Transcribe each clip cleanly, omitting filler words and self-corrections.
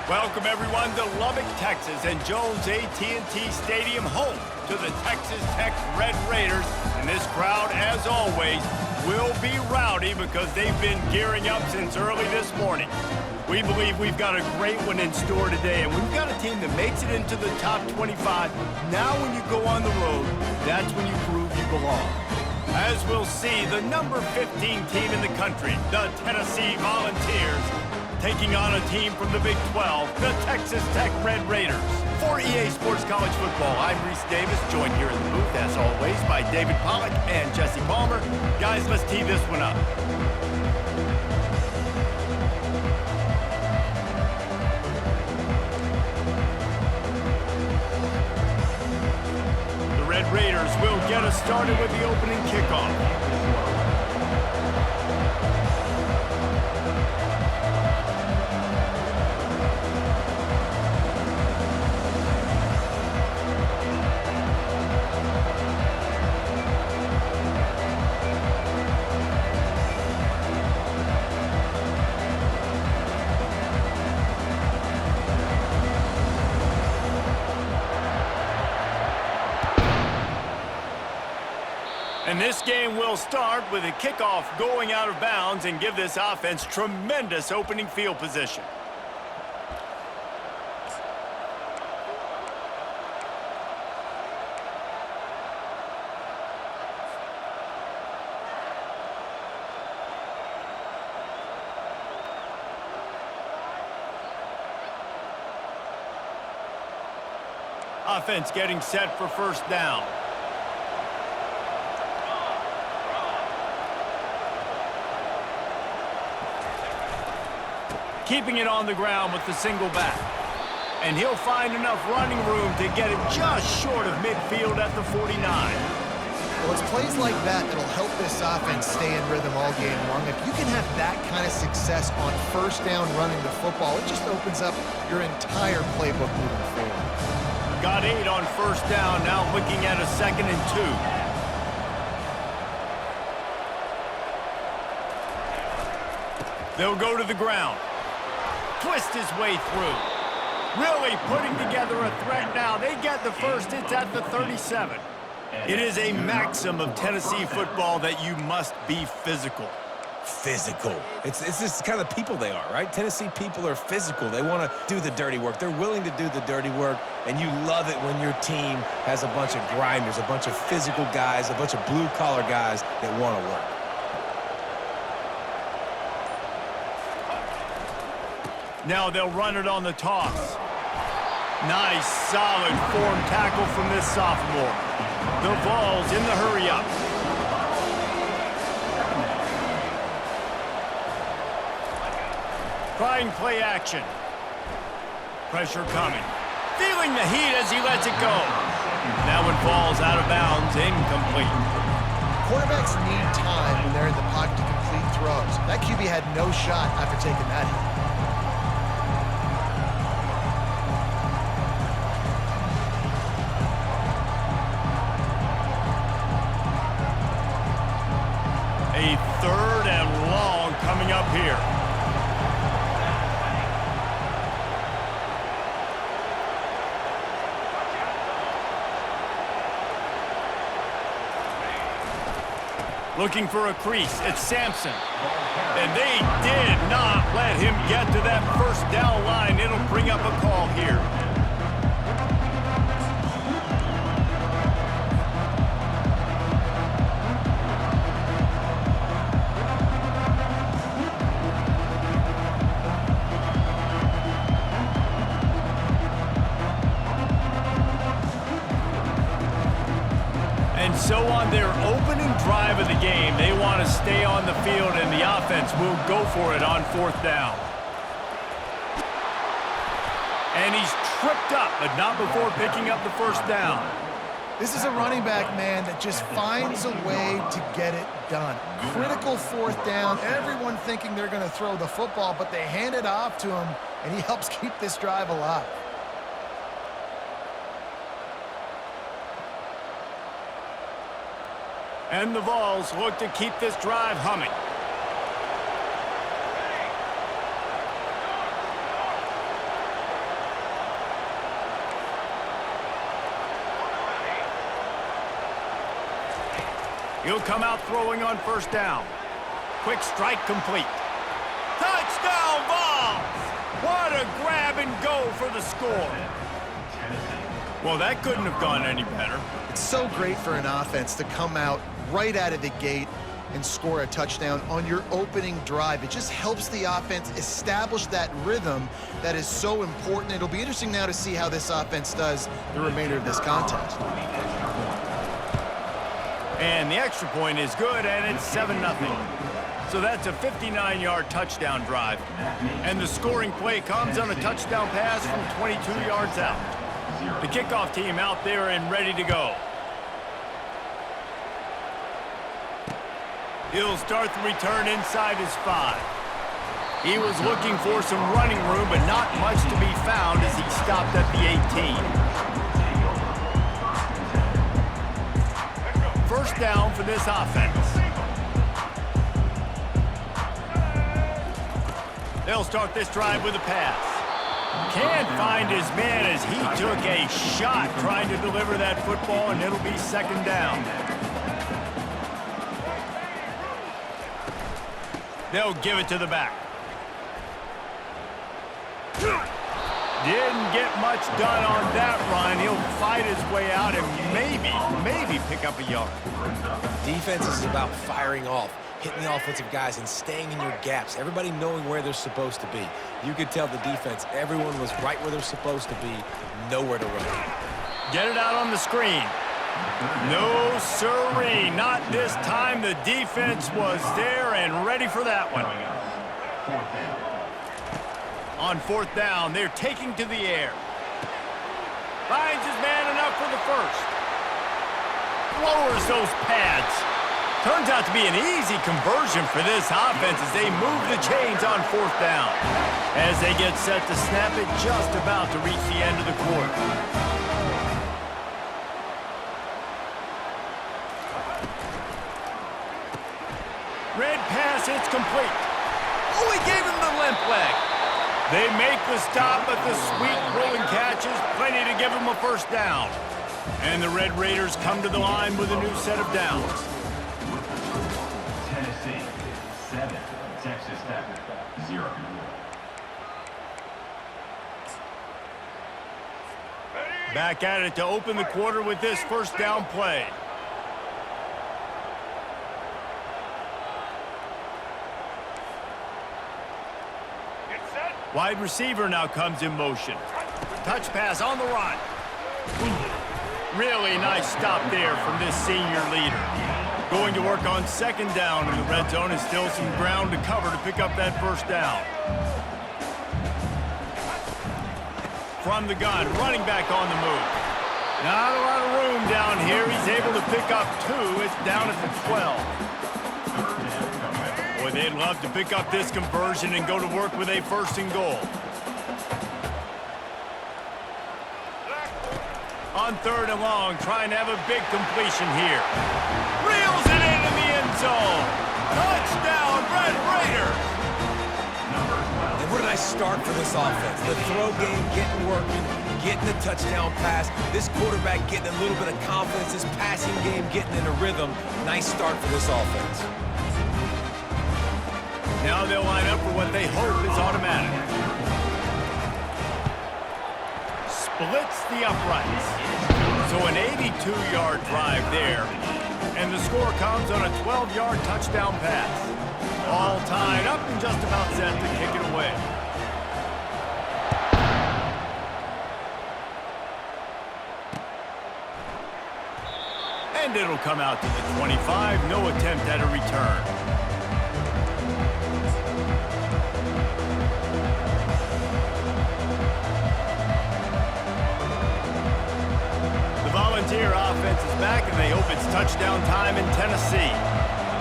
Welcome everyone to Lubbock, Texas and Jones AT&T Stadium, home to the Texas Tech Red Raiders. And this crowd, as always, will be rowdy because they've been gearing up since early this morning. We believe we've got a great one in store today, and we've got a team that makes it into the top 25. Now when you go on the road, that's when you prove you belong. As we'll see, the number 15 team in the country, the Tennessee Volunteers, taking on a team from the Big 12, the Texas Tech Red Raiders. For EA Sports College Football, I'm Reese Davis, joined here in the booth, as always, by David Pollack and Jesse Palmer. Guys, let's tee this one up. The Red Raiders will get us started with the opening kickoff. And this game will start with a kickoff going out of bounds and give this offense tremendous opening field position. Offense getting set for first down. Keeping it on the ground with the single back. And he'll find enough running room to get it just short of midfield at the 49. Well, it's plays like that that'll help this offense stay in rhythm all game long. If you can have that kind of success on first down running the football, it just opens up your entire playbook moving forward. Got 8 on first down, now looking at a 2nd and 2. They'll go to the ground. Twist his way through. Really putting together a threat now. They get the first. It's at the 37. It is a maxim of Tennessee football that you must be physical. Physical. It's this kind of people they are, right? Tennessee people are physical. They want to do the dirty work. They're willing to do the dirty work, and you love it when your team has a bunch of grinders, a bunch of physical guys, a bunch of blue-collar guys that want to work. Now they'll run it on the toss. Nice, solid form tackle from this sophomore. The Vols in the hurry-up. Trying play action. Pressure coming. Feeling the heat as he lets it go. That one falls out of bounds, incomplete. Quarterbacks need time when they're in the pocket to complete throws. That QB had no shot after taking that hit. A 3rd and long coming up here. Looking for a crease. It's Sampson. And they did not let him get to that first down line. It'll bring up a call here. So on their opening drive of the game, they want to stay on the field, and the offense will go for it on 4th down. And he's tripped up, but not before picking up the first down. This is a running back, man, that just finds a way to get it done. Critical 4th down. Everyone thinking they're going to throw the football, but they hand it off to him, and he helps keep this drive alive. And the Vols look to keep this drive humming. He'll come out throwing on first down. Quick strike complete. Touchdown, Vols! What a grab and go for the score. Well, that couldn't have gone any better. It's so great for an offense to come out right out of the gate and score a touchdown on your opening drive. It just helps the offense establish that rhythm that is so important. It'll be interesting now to see how this offense does the remainder of this contest. And the extra point is good, and it's 7-0. So that's a 59-yard touchdown drive. And the scoring play comes on a touchdown pass from 22 yards out. The kickoff team out there and ready to go. He'll start the return inside his 5. He was looking for some running room, but not much to be found as he stopped at the 18. First down for this offense. They'll start this drive with a pass. Can't find his man as he took a shot trying to deliver that football, and it'll be second down. They'll give it to the back. Didn't get much done on that run. He'll fight his way out and maybe pick up a yard. Defense is about firing off, hitting the offensive guys and staying in your gaps. Everybody knowing where they're supposed to be. You could tell the defense, everyone was right where they're supposed to be, nowhere to run. Get it out on the screen. No siree, not this time. The defense was there and ready for that one. On fourth down, they're taking to the air. Finds his man enough for the first. Lowers those pads. Turns out to be an easy conversion for this offense as they move the chains on fourth down. As they get set to snap it, just about to reach the end of the quarter. Red pass, it's complete. Oh, he gave him the limp leg. They make the stop, but the sweet rolling catch is plenty to give him a first down. And the Red Raiders come to the line with a new set of downs. Tennessee, 7. Texas Tech, 0. Back at it to open the quarter with this first down play. Wide receiver now comes in motion. Touch pass on the run. Really nice stop there from this senior leader. Going to work on second down in the red zone is still some ground to cover to pick up that first down. From the gun, running back on the move. Not a lot of room down here. He's able to pick up 2. It's down at the 12. Boy, they'd love to pick up this conversion and go to work with a first and goal. On third and long, trying to have a big completion here. Reels it into the end zone. Touchdown, Red Raiders. And what a nice start for this offense. The throw game getting working, getting the touchdown pass. This quarterback getting a little bit of confidence. This passing game getting in a rhythm. Nice start for this offense. Now they'll line up for what they hope is automatic. Splits the uprights. So an 82-yard drive there. And the score comes on a 12-yard touchdown pass. All tied up and just about set to kick it away. And it'll come out to the 25. No attempt at a return. Volunteer offense is back, and they hope it's touchdown time in Tennessee.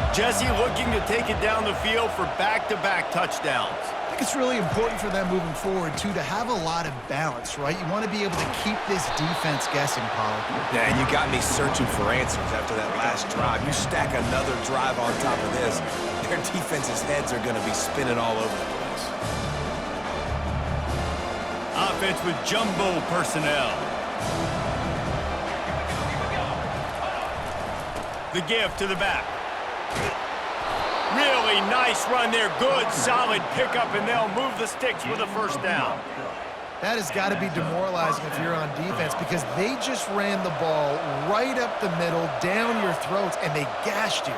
Jesse looking to take it down the field for back-to-back touchdowns. I think it's really important for them moving forward, too, to have a lot of balance, right? You want to be able to keep this defense guessing, Pollard. Yeah, and you got me searching for answers after that last drive. You stack another drive on top of this, their defense's heads are going to be spinning all over the place. Offense with jumbo personnel. The give to the back. Really nice run there. Good, solid pickup, and they'll move the sticks with a first down. That has got to be demoralizing if you're on defense because they just ran the ball right up the middle, down your throats, and they gashed you.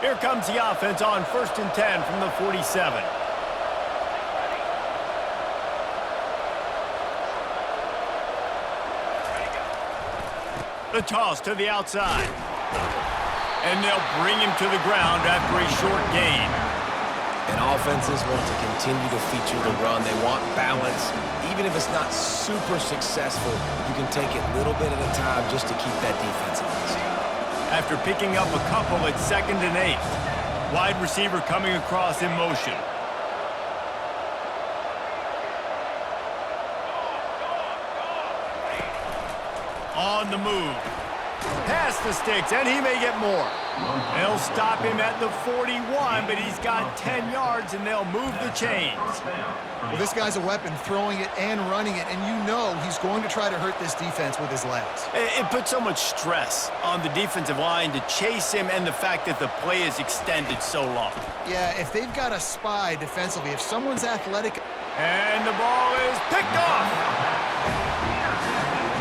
Here comes the offense on 1st and 10 from the 47. The toss to the outside. And they'll bring him to the ground after a short gain. And offenses want to continue to feature the run. They want balance. Even if it's not super successful, you can take it a little bit at a time just to keep that defense honest. After picking up a couple at 2nd and 8. Wide receiver coming across in motion. On the move. Past the sticks, and he may get more. They'll stop him at the 41, but he's got 10 yards, and they'll move the chains. Well, this guy's a weapon, throwing it and running it, and you know he's going to try to hurt this defense with his legs. It puts so much stress on the defensive line to chase him and the fact that the play is extended so long. Yeah, if they've got a spy defensively, if someone's athletic... And the ball is picked off.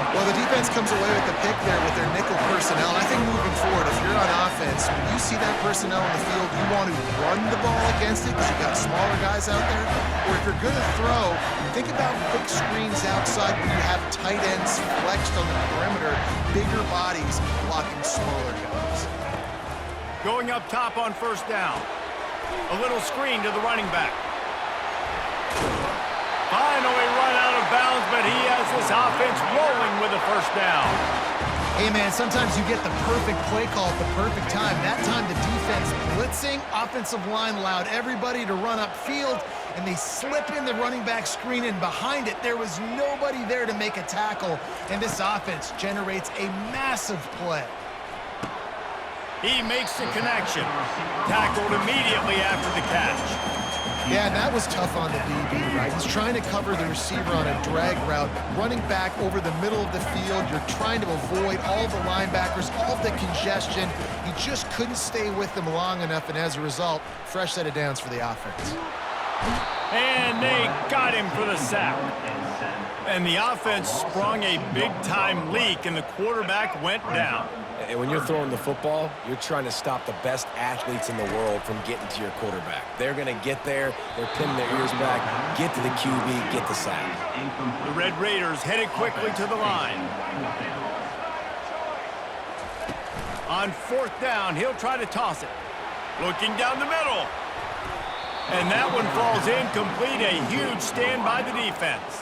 Well, the defense comes away with the pick there with their nickel personnel. I think moving forward, if you're on offense, when you see that personnel in the field, you want to run the ball against it because you've got smaller guys out there. Or if you're going to throw, think about quick screens outside when you have tight ends flexed on the perimeter, bigger bodies blocking smaller guys. Going up top on 1st down. A little screen to the running back. Finally run out of bounds, but he has this offense rolling with a first down. Hey, man, sometimes you get the perfect play call at the perfect time. That time the defense blitzing, offensive line allowed everybody to run upfield, and they slip in the running back screen, and behind it, there was nobody there to make a tackle, and this offense generates a massive play. He makes the connection. Tackled immediately after the catch. Yeah, and that was tough on the DB, right? He's trying to cover the receiver on a drag route, running back over the middle of the field. You're trying to avoid all the linebackers, all the congestion. He just couldn't stay with them long enough, and as a result, fresh set of downs for the offense. And they got him for the sack. And the offense sprung a big-time leak, and the quarterback went down. And when you're throwing the football, you're trying to stop the best athletes in the world from getting to your quarterback. They're going to get there, they're pinning their ears back, get to the QB, get the sack. The Red Raiders headed quickly to the line. On 4th down, he'll try to toss it. Looking down the middle. And that one falls incomplete. A huge stand by the defense.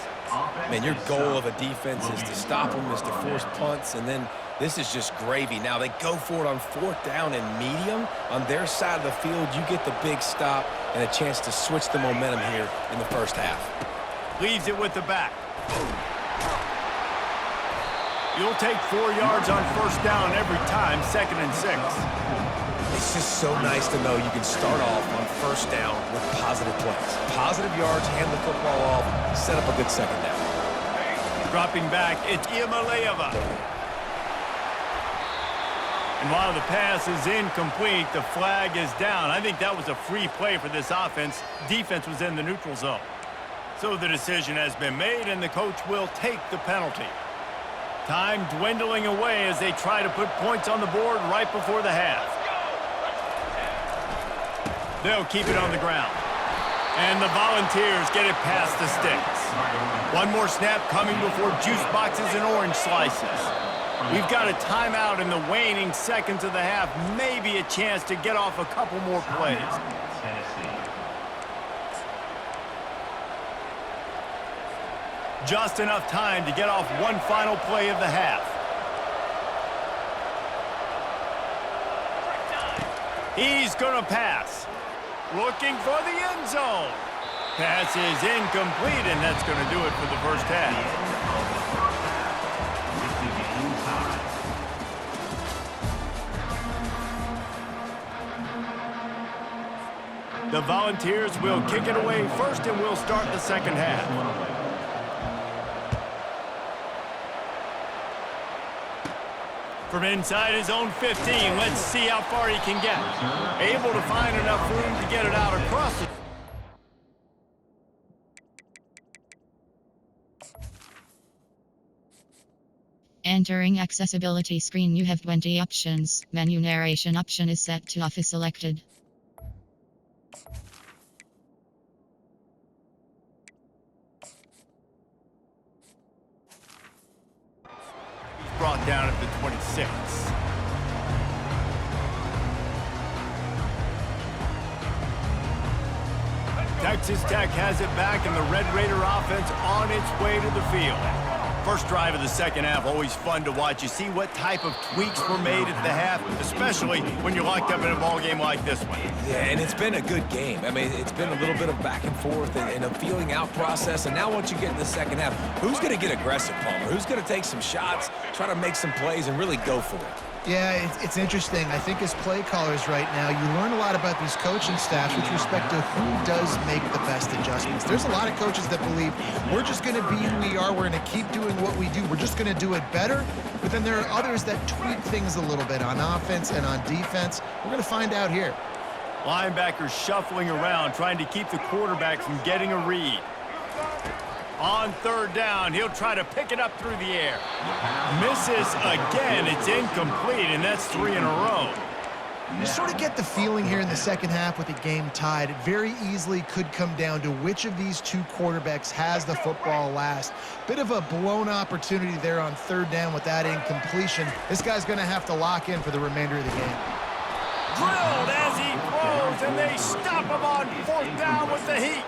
Man, your goal of a defense is to stop them, is to force punts, and then this is just gravy. Now, they go for it on 4th down and medium. On their side of the field, you get the big stop and a chance to switch the momentum here in the first half. Leaves it with the back. You'll take 4 yards on 1st down every time, 2nd and 6. It's just so nice to know you can start off on 1st down with positive plays. Positive yards, hand the football off, set up a good 2nd down. Dropping back, it's Iamaleava. And while the pass is incomplete, the flag is down. I think that was a free play for this offense. Defense was in the neutral zone. So the decision has been made, and the coach will take the penalty. Time dwindling away as they try to put points on the board right before the half. They'll keep it on the ground. And the Volunteers get it past the sticks. One more snap coming before juice boxes and orange slices. We've got a timeout in the waning seconds of the half. Maybe a chance to get off a couple more plays. Just enough time to get off one final play of the half. He's going to pass. Looking for the end zone. Pass is incomplete, and that's going to do it for the first half. The Volunteers will kick it away first, and we'll start the second half. From inside his own 15, let's see how far he can get. Able to find enough room to get it out across the... Entering accessibility screen, you have 20 options. Menu narration option is set to off is selected. Brought down at the 26. Texas Tech has it back, and the Red Raider offense on its way to the field. First drive of the second half, always fun to watch. You see what type of tweaks were made at the half, especially when you're locked up in a ball game like this one. Yeah, and it's been a good game. I mean, it's been a little bit of back and forth and a feeling out process. And now once you get in the second half, who's going to get aggressive, Palmer? Who's going to take some shots, try to make some plays, and really go for it? Yeah, it's interesting. I think as play callers right now, you learn a lot about these coaching staffs with respect to who does make the best adjustments. There's a lot of coaches that believe we're just going to be who we are. We're going to keep doing what we do. We're just going to do it better. But then there are others that tweak things a little bit on offense and on defense. We're going to find out here. Linebackers shuffling around, trying to keep the quarterback from getting a read. On third down, he'll try to pick it up through the air. Misses again. It's incomplete, and that's 3 in a row. You sort of get the feeling here in the second half with the game tied. It very easily could come down to which of these two quarterbacks has the football last. Bit of a blown opportunity there on third down with that incompletion. This guy's going to have to lock in for the remainder of the game. Drilled as he throws, and they stop him on fourth down with the heat.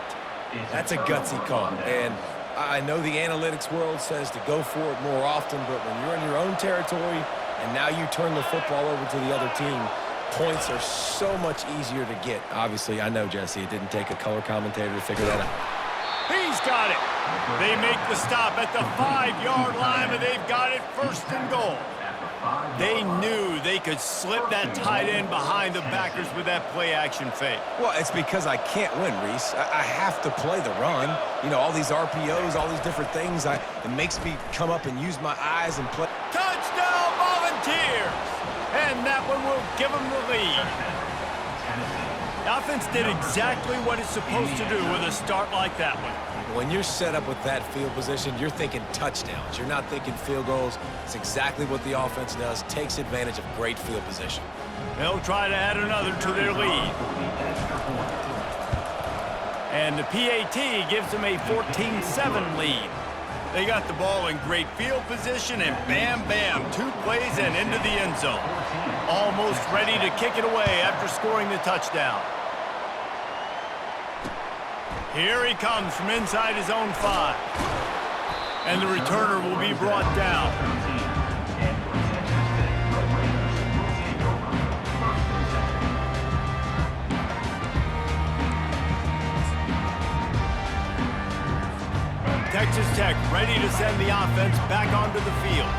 That's a gutsy call. And I know the analytics world says to go for it more often, but when you're in your own territory and now you turn the football over to the other team, points are so much easier to get. Obviously, I know, Jesse, it didn't take a color commentator to figure that out. He's got it. They make the stop at the 5-yard line, and they've got it first and goal. They knew they could slip that tight end behind the backers with that play-action fake. Well, it's because I can't win, Reese. I have to play the run. You know, all these RPOs, all these different things. It makes me come up and use my eyes and play. Touchdown, Volunteers! And that one will give them the lead. The offense did exactly what it's supposed to do with a start like that one. When you're set up with that field position, you're thinking touchdowns. You're not thinking field goals. It's exactly what the offense does, takes advantage of great field position. They'll try to add another to their lead. And the PAT gives them a 14-7 lead. They got the ball in great field position, and bam, bam, 2 plays and into the end zone. Almost ready to kick it away after scoring the touchdown. Here he comes from inside his own 5. And the returner will be brought down. Texas Tech ready to send the offense back onto the field.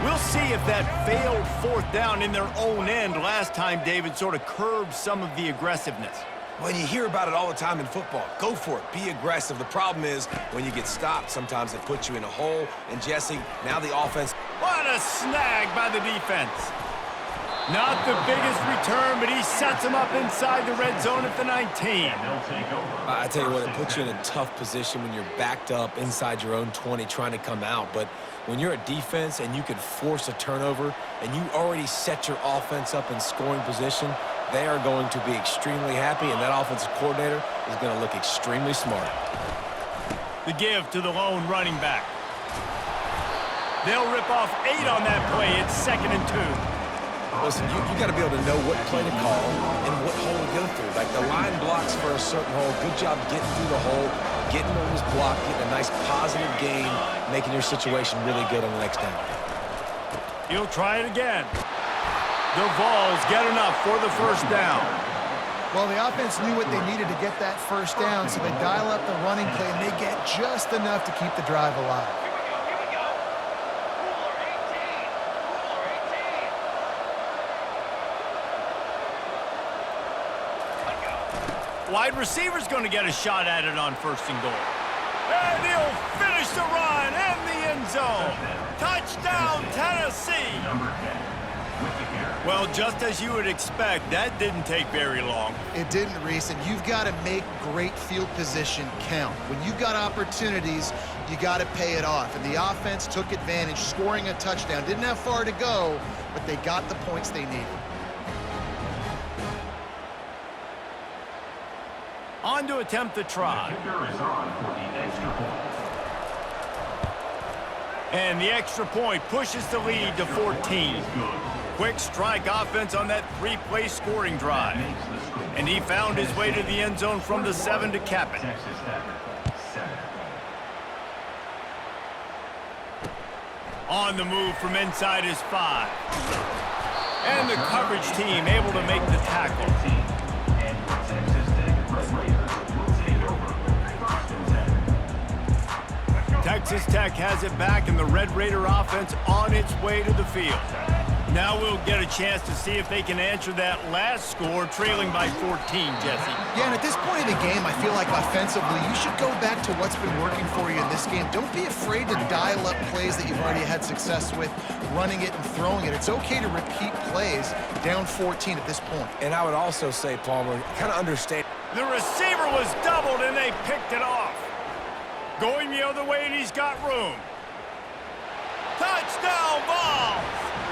We'll see if that failed fourth down in their own end last time, David, sort of curbed some of the aggressiveness. Well, you hear about it all the time in football. Go for it. Be aggressive. The problem is when you get stopped, sometimes it puts you in a hole. And, Jesse, now the offense... What a snag by the defense. Not the biggest return, but he sets him up inside the red zone at the 19. I tell you what, it puts you in a tough position when you're backed up inside your own 20 trying to come out. But when you're a defense and you can force a turnover and you already set your offense up in scoring position, they are going to be extremely happy, and that offensive coordinator is going to look extremely smart. The give to the lone running back. They'll rip off 8 on that play. It's 2nd and 2. Listen, you got to be able to know what play to call and what hole to go through. Like the line blocks for a certain hole. Good job getting through the hole, getting on this block, getting a nice positive gain, making your situation really good on the next down. He'll try it again. The Vols get enough for the first down. Well, the offense knew what they needed to get that first down, so they dial up the running play, and they get just enough to keep the drive alive. Wide receiver's going to get a shot at it on 1st and goal. And he'll finish the run in the end zone. Touchdown, Tennessee. Number 10. Well, just as you would expect, that didn't take very long. It didn't, Reese, and you've got to make great field position count. When you've got opportunities, you got to pay it off. And the offense took advantage, scoring a touchdown. Didn't have far to go, but they got the points they needed. On to attempt the try. The kicker is on for the extra point. And the extra point pushes the lead to 14. Quick strike offense on that 3-play scoring drive. And he found his way to the end zone from the 7 to cap it. Texas Tech, 7. On the move from inside his 5. And the coverage team able to make the tackle. And your Texas Tech Red Raiders will take over 1st and 10. Texas Tech has it back, and the Red Raider offense on its way to the field. Now we'll get a chance to see if they can answer that last score, trailing by 14, Jesse. Yeah, and at this point in the game, I feel like offensively, you should go back to what's been working for you in this game. Don't be afraid to dial up plays that you've already had success with, running it and throwing it. It's okay to repeat plays down 14 at this point. And I would also say, Palmer, kind of understand. The receiver was doubled, and they picked it off. Going the other way, and he's got room. Touchdown ball!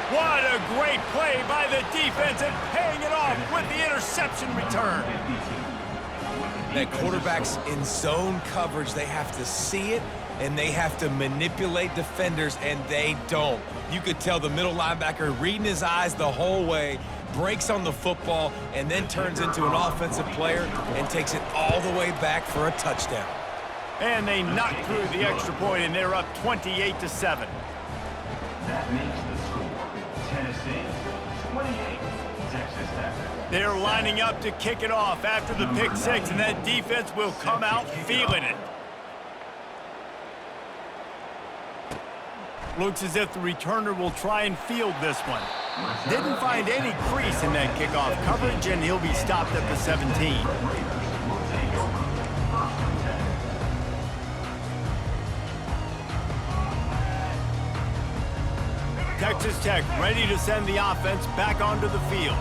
What a great play by the defense and paying it off with the interception return. That quarterback's in zone coverage. They have to see it, and they have to manipulate defenders, and they don't. You could tell the middle linebacker reading his eyes the whole way, breaks on the football, and then turns into an offensive player and takes it all the way back for a touchdown. And they knock through the extra point, and they're up 28-7. That makes the score. Tennessee, 28. Texas Tech. They're lining up to kick it off after the pick 6, and that defense will come out feeling it. Looks as if the returner will try and field this one. Didn't find any crease in that kickoff coverage, and he'll be stopped at the 17. Texas Tech ready to send the offense back onto the field.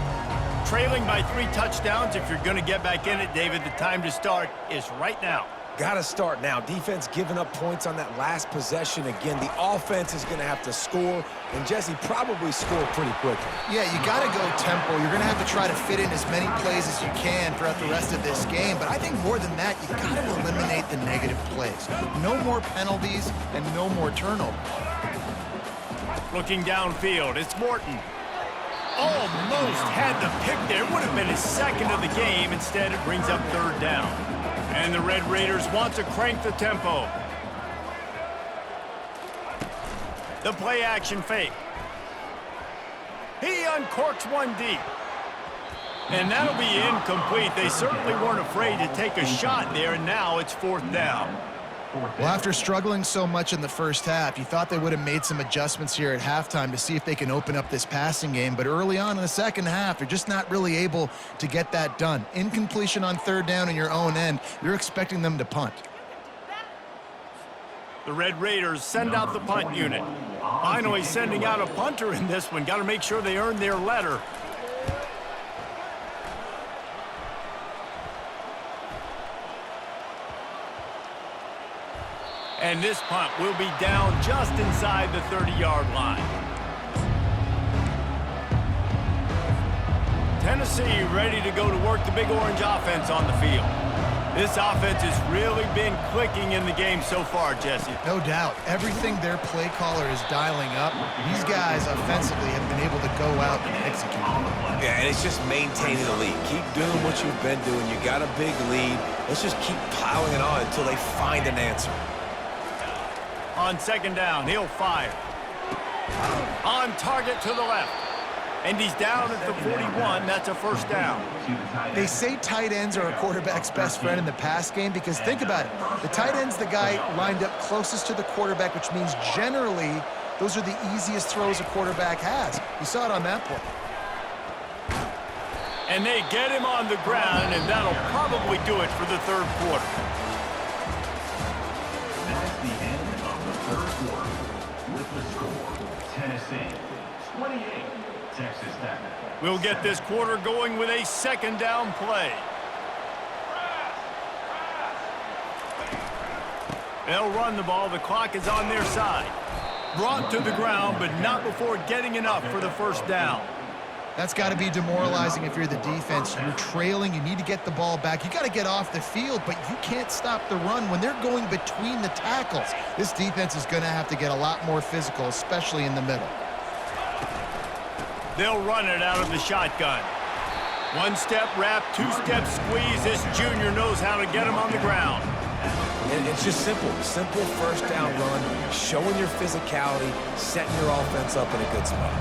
Trailing by 3 touchdowns. If you're going to get back in it, David, the time to start is right now. Got to start now. Defense giving up points on that last possession. Again, the offense is going to have to score, and Jesse probably score pretty quickly. Yeah, you got to go tempo. You're going to have to try to fit in as many plays as you can throughout the rest of this game. But I think more than that, you got to eliminate the negative plays. No more penalties and no more turnovers. Looking downfield, it's Morton. Almost had the pick there. Would have been his 2nd of the game. Instead, it brings up 3rd down. And the Red Raiders want to crank the tempo. The play action fake. He uncorks one deep. And that'll be incomplete. They certainly weren't afraid to take a shot there, and now it's 4th down. Well, after struggling so much in the first half, you thought they would have made some adjustments here at halftime to see if they can open up this passing game. But early on in the second half, they're just not really able to get that done. Incompletion on 3rd down in your own end, you're expecting them to punt. The Red Raiders send out the punt unit. Finally sending out a punter in this one. Got to make sure they earn their letter. And this punt will be down just inside the 30-yard line. Tennessee ready to go to work the Big Orange offense on the field. This offense has really been clicking in the game so far, Jesse. No doubt. Everything their play caller is dialing up, these guys offensively have been able to go out and execute. Yeah, and it's just maintaining the lead. Keep doing what you've been doing. You got a big lead. Let's just keep piling it on until they find an answer. On 2nd down, he'll fire. On target to the left. And he's down at the 41. That's a 1st down. They say tight ends are a quarterback's best friend in the pass game because think about it. The tight end's the guy lined up closest to the quarterback, which means generally those are the easiest throws a quarterback has. You saw it on that play. And they get him on the ground, and that'll probably do it for the third quarter. That's the end of the third quarter. With the score, Tennessee 28, Texas Tech. We'll get this quarter going with a second down play. They'll run the ball. The clock is on their side. Brought to the ground, but not before getting enough for the first down. That's got to be demoralizing if you're the defense. You're trailing. You need to get the ball back. You got to get off the field, but you can't stop the run when they're going between the tackles. This defense is going to have to get a lot more physical, especially in the middle. They'll run it out of the shotgun. One-step wrap, two-step squeeze. This junior knows how to get him on the ground. And it's just simple first down run, showing your physicality, setting your offense up in a good spot.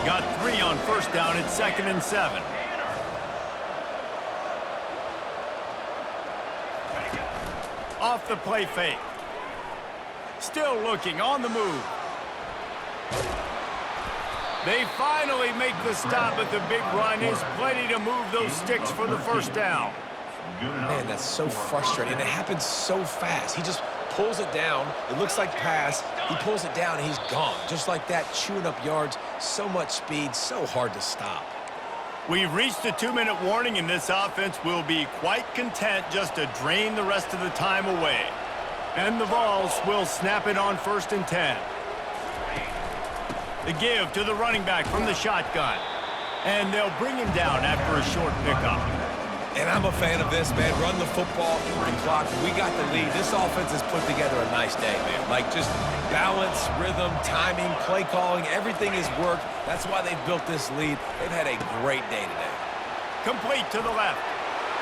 Got 3 on first down at 2nd and 7. Off the play fake. Still looking, on the move. They finally make the stop, but the big run is plenty to move those sticks for the first down. Man, that's so frustrating. And it happens so fast. He just pulls it down. It looks like pass. He pulls it down, and he's gone. Just like that, chewing up yards. So much speed, so hard to stop. We've reached the 2-minute warning, and this offense will be quite content just to drain the rest of the time away. And the Vols will snap it on 1st and 10. The give to the running back from the shotgun. And they'll bring him down after a short pickup. And I'm a fan of this, man. Run the football, eat the clock. We got the lead. This offense has put together a nice day, man. Like, just balance, rhythm, timing, play calling, everything has worked. That's why they've built this lead. They've had a great day today. Complete to the left.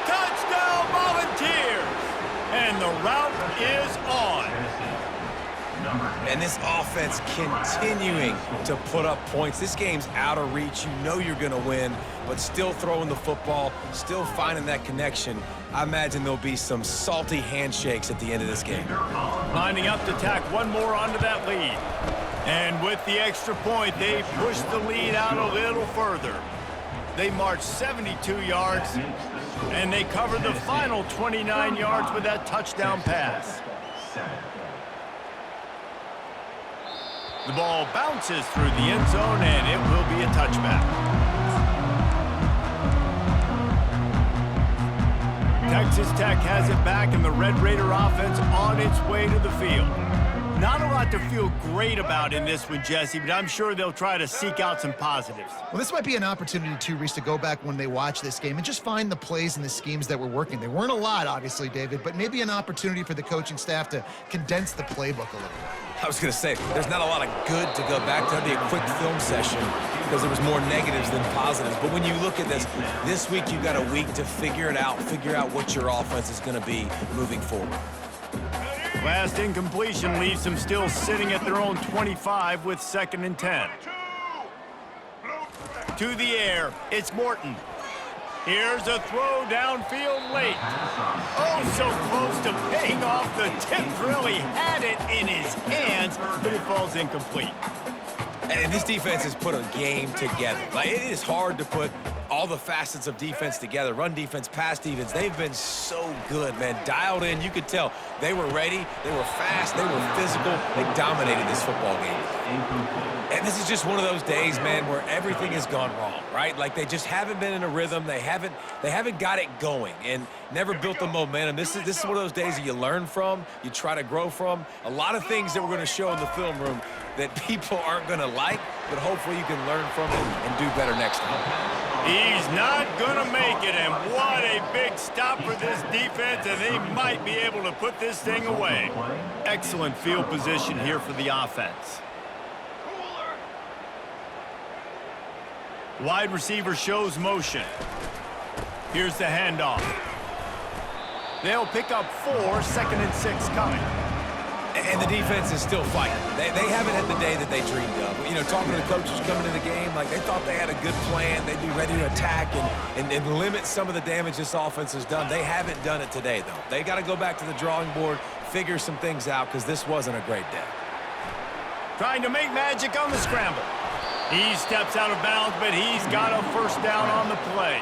Touchdown, Volunteers! And the route is on. And this offense continuing to put up points. This game's out of reach. You know you're going to win, but still throwing the football, still finding that connection. I imagine there'll be some salty handshakes at the end of this game. Lining up to tack one more onto that lead. And with the extra point, they push the lead out a little further. They march 72 yards, and they cover the final 29 yards with that touchdown pass. The ball bounces through the end zone, and it will be a touchback. Texas Tech has it back, and the Red Raider offense on its way to the field. Not a lot to feel great about in this one, Jesse, but I'm sure they'll try to seek out some positives. Well, this might be an opportunity, too, Reese, to go back when they watch this game and just find the plays and the schemes that were working. There weren't a lot, obviously, David, but maybe an opportunity for the coaching staff to condense the playbook a little bit. I was going to say, there's not a lot of good to go back to. That'd be a quick film session because there was more negatives than positives. But when you look at this week you've got a week to figure it out, figure out what your offense is going to be moving forward. Last incompletion leaves them still sitting at their own 25 with 2nd and 10. To the air, it's Morton. Here's a throw downfield late. Oh, so close to paying off. The tip really had it in his hands, but it falls incomplete. And this defense has put a game together. Like, it is hard to put all the facets of defense together. Run defense, pass defense. They've been so good, man. Dialed in. You could tell they were ready. They were fast. They were physical. They dominated this football game. And this is just one of those days, man, where everything has gone wrong, right? Like, they just haven't been in a rhythm. They haven't got it going and never built the momentum. This is one of those days that you learn from, you try to grow from. A lot of things that we're going to show in the film room that people aren't going to like, but hopefully you can learn from it and do better next time. He's not going to make it, and what a big stop for this defense, and they might be able to put this thing away. Excellent field position here for the offense. Wide receiver shows motion. Here's the handoff. They'll pick up 4, 2nd and 6 coming. And the defense is still fighting. They haven't had the day that they dreamed of. You know, talking to the coaches coming to the game, like they thought they had a good plan. They'd be ready to attack and limit some of the damage this offense has done. They haven't done it today, though. They got to go back to the drawing board, figure some things out, because this wasn't a great day. Trying to make magic on the scramble. He steps out of bounds, but he's got a first down on the play.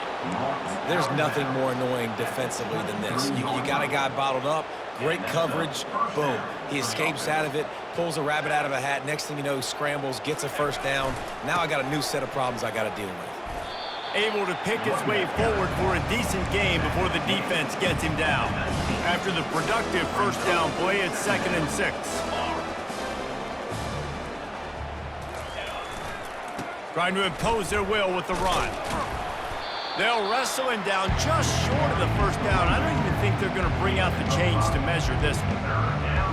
There's nothing more annoying defensively than this. You got a guy bottled up, great coverage, boom. He escapes out of it, pulls a rabbit out of a hat. Next thing you know, he scrambles, gets a first down. Now I got a new set of problems I got to deal with. Able to pick his way forward for a decent game before the defense gets him down. After the productive first down play, it's 2nd and 6. Trying to impose their will with the run. They'll wrestle him down just short of the first down. I don't even think they're going to bring out the chains to measure this one.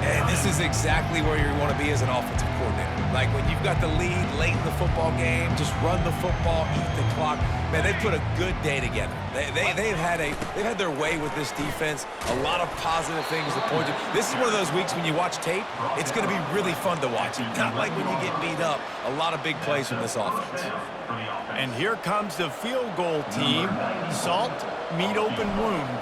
And this is exactly where you want to be as an offensive coordinator. Like when you've got the lead late in the football game, just run the football, eat the clock. Man, they put a good day together. They've had their way with this defense. A lot of positive things to point to. This is one of those weeks when you watch tape, it's going to be really fun to watch. Not like when you get beat up. A lot of big plays from this offense. And here comes the field goal team. Salt, meet open wound.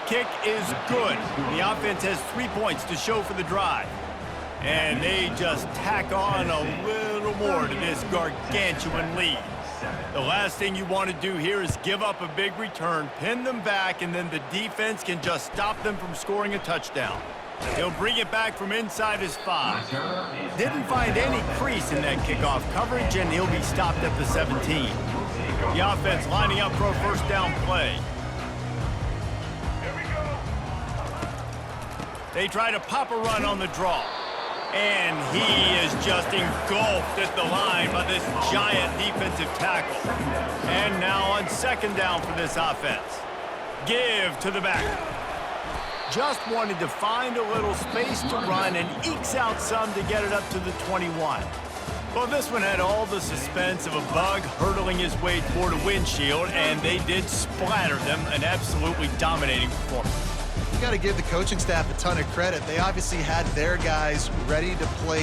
Kick is good. The offense has 3 points to show for the drive. And they just tack on a little more to this gargantuan lead. The last thing you want to do here is give up a big return, pin them back, and then the defense can just stop them from scoring a touchdown. He'll bring it back from inside his 5. Didn't find any crease in that kickoff coverage, and he'll be stopped at the 17. The offense lining up for a first down play. They try to pop a run on the draw. And he is just engulfed at the line by this giant defensive tackle. And now on 2nd down for this offense. Give to the back. Just wanted to find a little space to run and ekes out some to get it up to the 21. Well, this one had all the suspense of a bug hurtling his way toward a windshield, and they did splatter them. An absolutely dominating performance. You got to give the coaching staff a ton of credit. They obviously had their guys ready to play